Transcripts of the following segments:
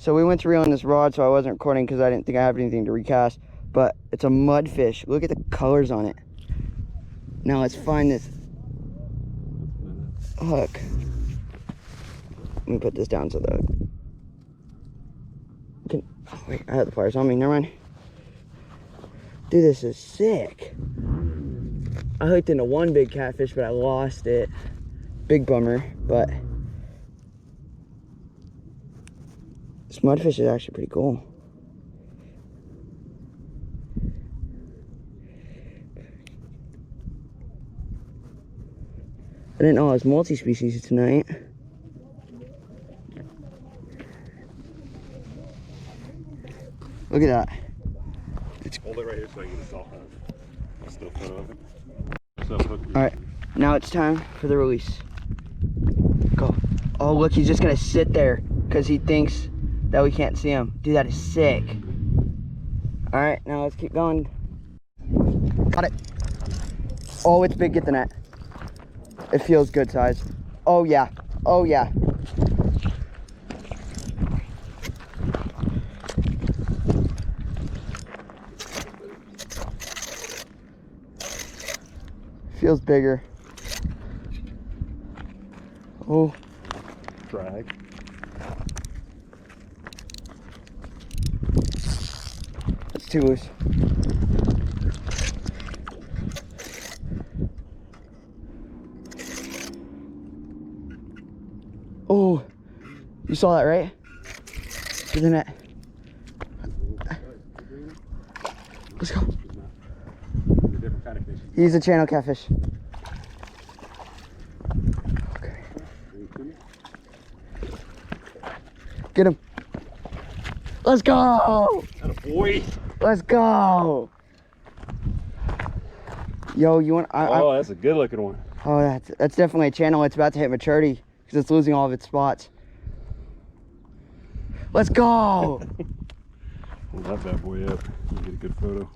So we went to reel on this rod, so I wasn't recording because I didn't think I have anything to recast. But it's a mudfish. Look at the colors on it. Now let's find this hook. Let me put this down so the... Oh, wait, I have the pliers on me. Never mind. Dude, this is sick. I hooked into one big catfish, but I lost it. Big bummer, but this mudfish is actually pretty cool. I didn't know I was multi-species tonight. Look at that. Hold it right here so I can get a still photo of it. Alright, now it's time for the release. Go. Oh, look, he's just gonna sit there because he thinks that we can't see him. Dude, that is sick. Alright, now let's keep going. Got it. Oh, it's big. Get the net. It feels good size. Oh, yeah. Oh, yeah. Feels bigger. Oh. Drag. It's too loose. Oh, you saw that, right? To the net. Let's go. He's a channel catfish. Okay. Get him. Let's go. Boy. Let's go. Yo, you want? Oh, that's a good looking one. Oh, that's definitely a channel. It's about to hit maturity because it's losing all of its spots. Let's go. Hold that bad boy up. Get a good photo.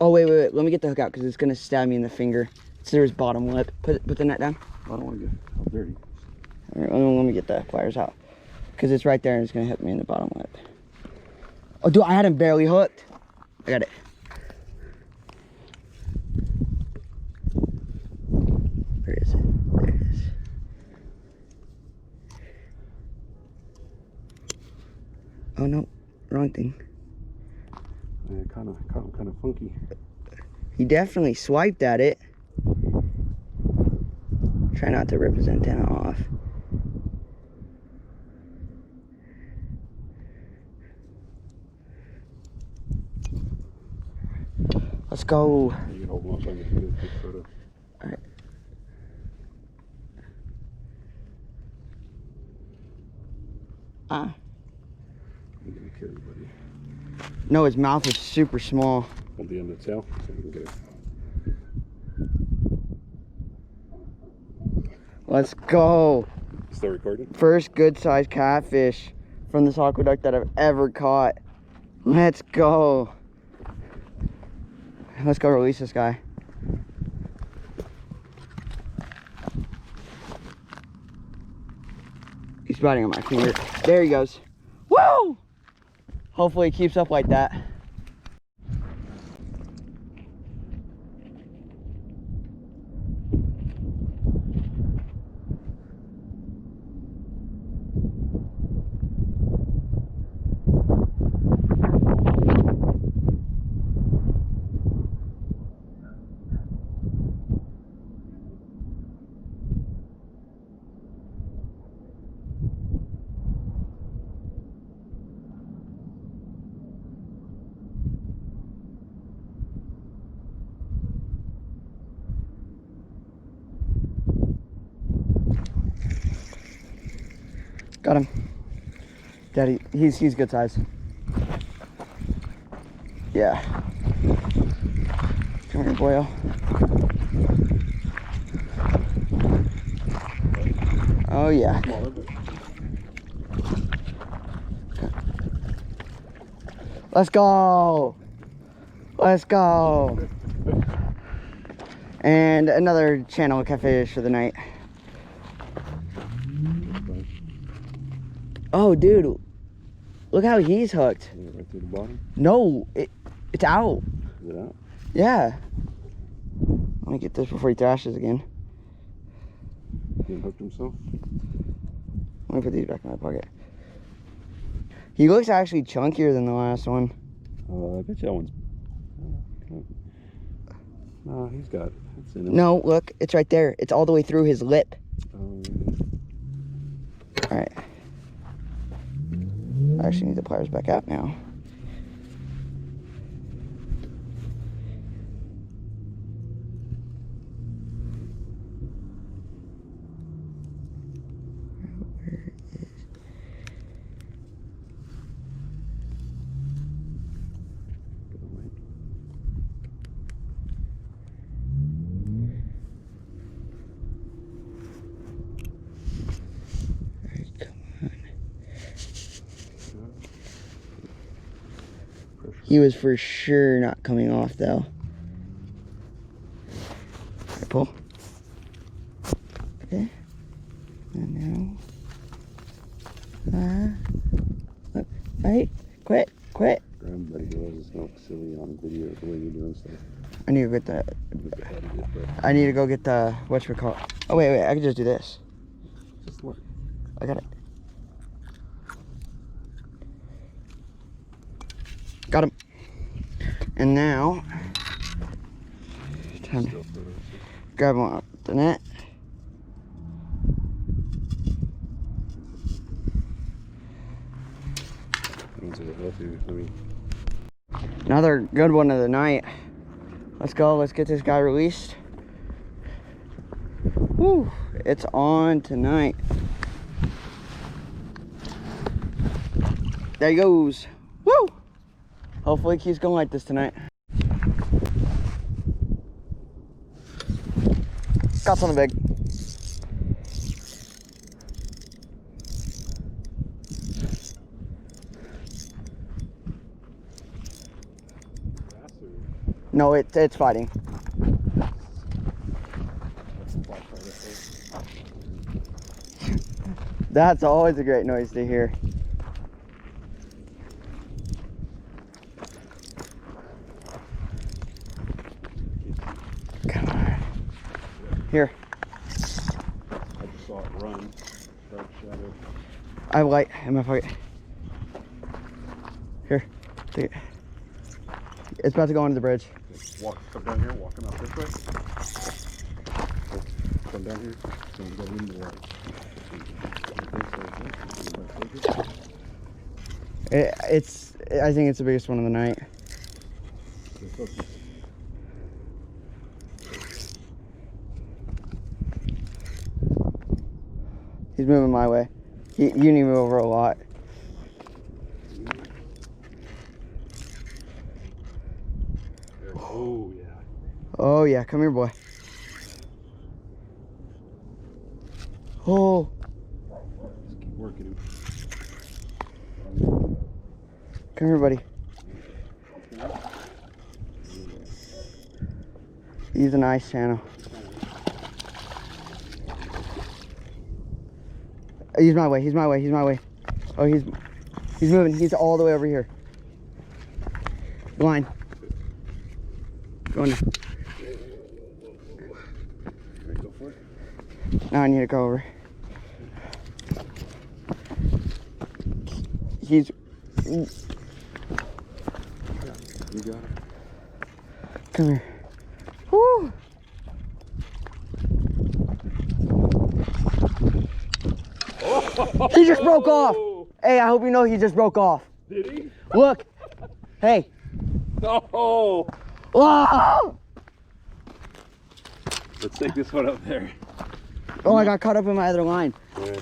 Oh, wait. Let me get the hook out because it's going to stab me in the finger. It's through his bottom lip. Put the net down. I don't want to get dirty. All right, let me get the pliers out because it's right there and it's going to hit me in the bottom lip. Oh, dude, I had him barely hooked. I got it. Where is it? There it is. Oh, no. Wrong thing. Yeah, kind of funky. He definitely swiped at it. Try not to rip his antenna off. Let's go. You can hold them up so I can get a good photo. All right. Ah. I'm gonna kill you, buddy. No, his mouth is super small. On the end of the tail, so we can get it. Let's go. Still recording? First good sized catfish from this aqueduct that I've ever caught. Let's go. Let's go release this guy. He's biting on my finger. There he goes. Woo! Hopefully he keeps up like that. Got him. Daddy, he's good size. Yeah. Come here, boyo. Oh yeah. Let's go. Let's go. And another channel catfish for the night. Oh, dude. Look how he's hooked. Right through the bottom? No, it's out. Is it out? Yeah. Let me get this before he thrashes again. He hooked himself? Let me put these back in my pocket. He looks actually chunkier than the last one. Oh, I bet that one's... No, he's got it. It's in him. No, look, it's right there. It's all the way through his lip. Oh, All right. I actually need the pliers back out now. He was for sure not coming off though. Right, pull. Okay. And now. Look. Right. Quit. Grab him, buddy. It's not silly on video the way you're doing stuff. I need to get the. I need to go get the whatchamacallit. Oh wait. I can just do this. Just look. I got it. Got him. And now, time to grab him off the net. Another good one of the night. Let's go. Let's get this guy released. Woo! It's on tonight. There he goes. Woo! Hopefully he keeps going like this tonight. Got something big. No, it's fighting. That's always a great noise to hear. Come on. Here. I just saw it run. Shadow. I have light in my pocket. Here, take it. It's about to go under the bridge. Come down here, walking up this way. Come down here. Then go in the water. I think it's the biggest one of the night. He's moving my way. You need to move over a lot. Oh yeah. Oh yeah, come here, boy. Oh. Just keep working him. Come here, buddy. He's a nice channel. He's my way. He's my way. He's my way. Oh, he's moving. He's all the way over here. Line. Go in there. Alright, go for it. Now I need to go over. He's. You got it. Come here. Woo! He just broke off. Hey, I hope you know he just broke off. Did he? Look. Hey. No. Oh! Let's take this one up there. Oh, I got caught up in my other line. Yeah.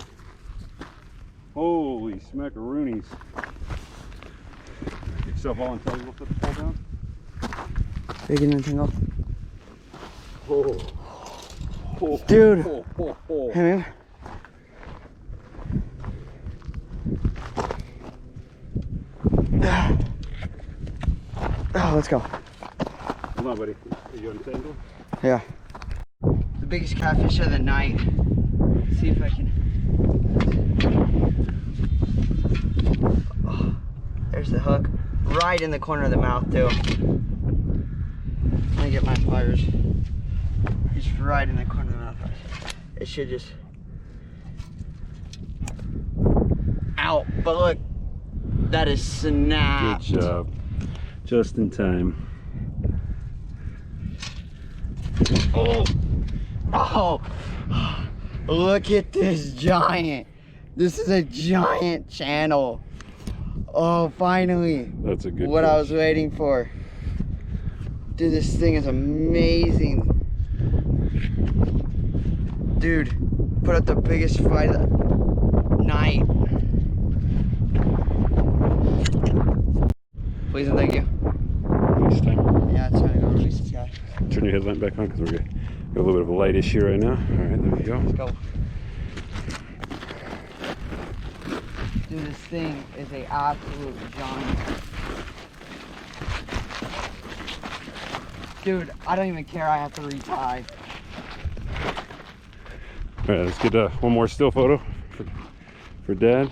Holy smackaroonies. Get yourself all until you will put the pole down. Big and untangled. Oh. Oh. Dude. Oh, oh, oh. Hey, man. Oh, let's go. Come on, buddy. Are you untangled? Yeah. The biggest catfish of the night. Let's see if I can. right in the corner of the mouth too. Let me get my pliers. He's right in the corner of the mouth. It should just... Ow, but look, that is snapped. Good job. Just in time. Oh, oh, look at this giant. This is a giant channel. Oh, finally. That's a good what catch. I was waiting for. Dude, this thing is amazing. Dude, put up the biggest fight of the night. Please and thank you. Release time. Yeah, it's time to go release this guy. Turn your headlamp back on because we're got a little bit of a light issue right now. All right, there we go. Let's go. Dude, this thing is a absolute giant. Dude, I don't even care. I have to retie. All right, let's get one more still photo for Dad.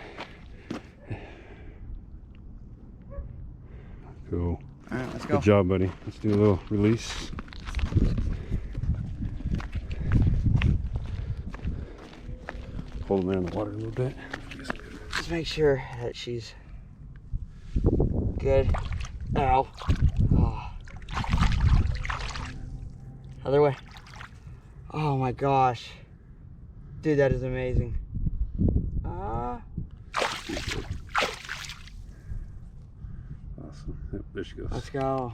Cool. All right, let's go. Good job, buddy. Let's do a little release. Hold him there in the water a little bit. Just make sure that she's good. Ow. Oh. Other way. Oh my gosh. Dude, that is amazing. Awesome. Yep, there she goes. Let's go.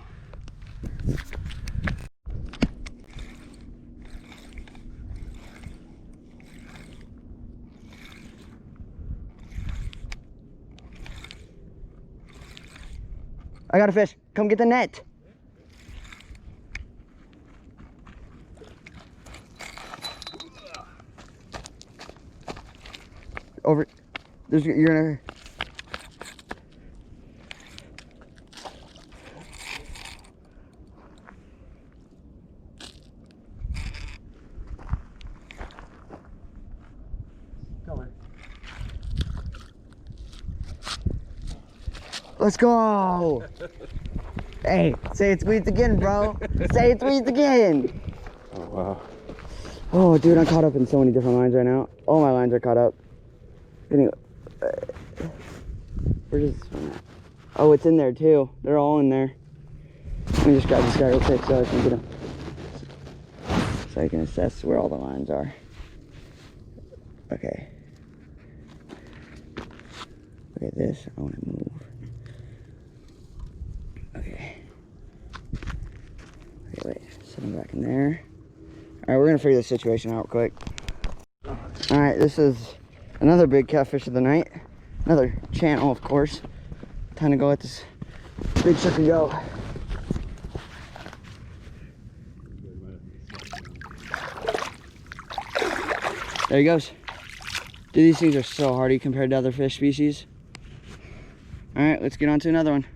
I got a fish. Come get the net. Over. You're gonna. Let's go. Hey, say it squeezed again, bro. Say it squeezed again. Oh, wow. Oh, dude, I'm caught up in so many different lines right now. All my lines are caught up. Anyway, where's this one at? Oh, it's in there too. They're all in there. Let me just grab this guy real quick so I can get him. So I can assess where all the lines are. Okay. Look at this. I want to move. Okay. Okay, wait. Set him back in there. Alright, we're gonna figure this situation out quick. Alright, this is another big catfish of the night. Another channel, of course. Time to go let this big sucker go. There he goes. Dude, these things are so hardy compared to other fish species. Alright, let's get on to another one.